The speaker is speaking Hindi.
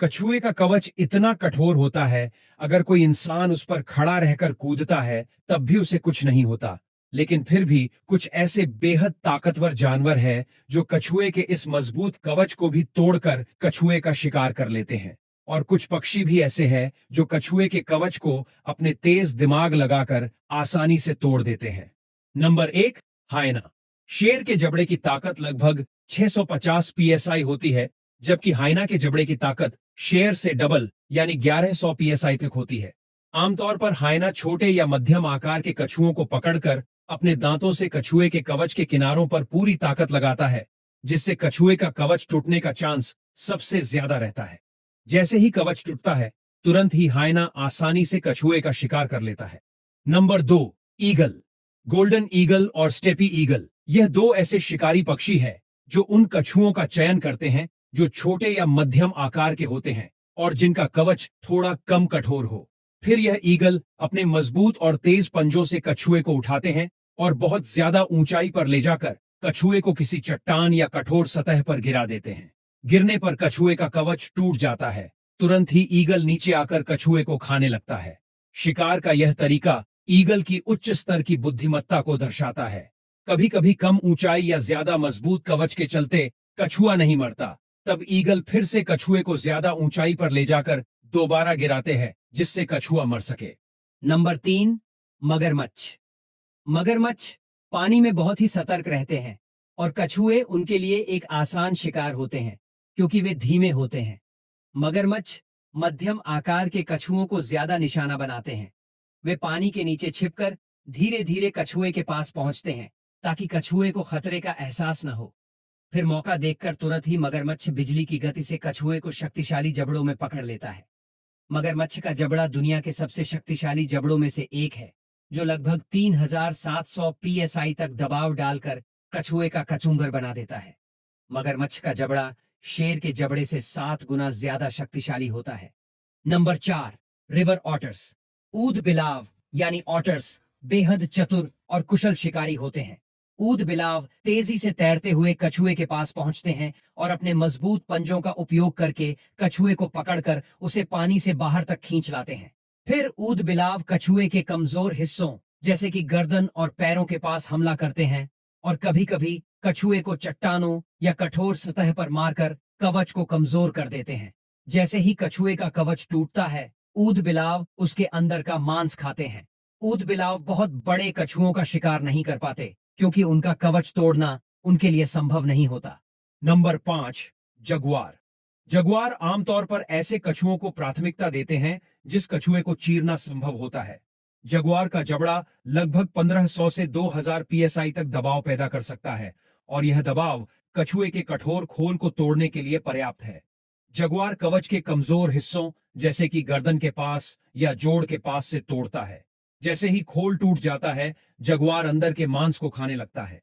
कछुए का कवच इतना कठोर होता है, अगर कोई इंसान उस पर खड़ा रहकर कूदता है तब भी उसे कुछ नहीं होता। लेकिन फिर भी कुछ ऐसे बेहद ताकतवर जानवर हैं जो कछुए के इस मजबूत कवच को भी तोड़कर कछुए का शिकार कर लेते हैं। और कुछ पक्षी भी ऐसे हैं जो कछुए के कवच को अपने तेज दिमाग लगाकर आसानी से तोड़ देते हैं। नंबर 1, हायना। शेर के जबड़े की ताकत लगभग 650 पीएसआई होती है, जबकि हाइना के जबड़े की ताकत शेर से डबल यानी 1100 पीएसआई तक होती है। आमतौर पर हाइना छोटे या मध्यम आकार के कछुओं को पकड़कर अपने दांतों से कछुए के कवच के किनारों पर पूरी ताकत लगाता है, जिससे कछुए का कवच टूटने का चांस सबसे ज्यादा रहता है। जैसे ही कवच टूटता है, तुरंत ही हाइना आसानी से कछुए का शिकार कर लेता है। Number 2, eagle. गोल्डन ईगल और स्टेपी ईगल, यह दो ऐसे शिकारी पक्षी हैं जो उन कछुओं का चयन करते हैं जो छोटे या मध्यम आकार के होते हैं और जिनका कवच थोड़ा कम कठोर हो। फिर यह ईगल अपने मजबूत और तेज पंजों से कछुए को उठाते हैं और बहुत ज्यादा ऊंचाई पर ले जाकर कछुए को किसी चट्टान या कठोर सतह पर गिरा देते हैं। गिरने पर कछुए का कवच टूट जाता है। तुरंत ही ईगल नीचे आकर कछुए को खाने लगता है। शिकार का यह तरीका ईगल की उच्च स्तर की बुद्धिमत्ता को दर्शाता है। कभी कभी कम ऊंचाई या ज्यादा मजबूत कवच के चलते कछुआ नहीं मरता, तब ईगल फिर से कछुए को ज्यादा ऊंचाई पर ले जाकर दोबारा गिराते हैं, जिससे कछुआ मर सके। नंबर 3, मगरमच्छ। मगरमच्छ पानी में बहुत ही सतर्क रहते हैं और कछुए उनके लिए एक आसान शिकार होते हैं क्योंकि वे धीमे होते हैं। मगरमच्छ मध्यम आकार के कछुओं को ज्यादा निशाना बनाते हैं। वे पानी के नीचे छिपकर धीरे धीरे कछुए के पास पहुंचते हैं ताकि कछुए को खतरे का एहसास न हो। फिर मौका देखकर तुरंत ही मगरमच्छ बिजली की गति से कछुए को शक्तिशाली जबड़ों में पकड़ लेता है। मगरमच्छ का जबड़ा दुनिया के सबसे शक्तिशाली जबड़ों में से एक है, जो लगभग 3700 पीएसआई तक दबाव डालकर कछुए का कचूंबर बना देता है। मगरमच्छ का जबड़ा शेर के जबड़े से 7 गुना ज्यादा शक्तिशाली होता है। Number 4, river otters. ऊद बिलाव यानी ऑटर्स बेहद चतुर और कुशल शिकारी होते हैं। ऊद बिलाव तेजी से तैरते हुए कछुए के पास पहुंचते हैं और अपने मजबूत पंजों का उपयोग करके कछुए को पकड़कर उसे पानी से बाहर तक खींच लाते हैं। फिर ऊद बिलाव कछुए के कमजोर हिस्सों जैसे कि गर्दन और पैरों के पास हमला करते हैं और कभी कभी कछुए को चट्टानों या कठोर सतह पर मारकर कवच को कमजोर कर देते हैं। जैसे ही कछुए का कवच टूटता है, ऊद बिलाव उसके अंदर का मांस खाते हैं। ऊद बिलाव बहुत बड़े कछुओं का शिकार नहीं कर पाते क्योंकि उनका कवच तोड़ना उनके लिए संभव नहीं होता। Number 5, Jaguar. जगुआर आमतौर पर ऐसे कछुओं को प्राथमिकता देते हैं जिस कछुए को चीरना संभव होता है। जगुआर का जबड़ा लगभग 1500 से 2000 पीएसआई तक दबाव पैदा कर सकता है और यह दबाव कछुए के कठोर खोल को तोड़ने के लिए पर्याप्त है। जगुआर कवच के कमजोर हिस्सों जैसे कि गर्दन के पास या जोड़ के पास से तोड़ता है। जैसे ही खोल टूट जाता है, जगुआर अंदर के मांस को खाने लगता है।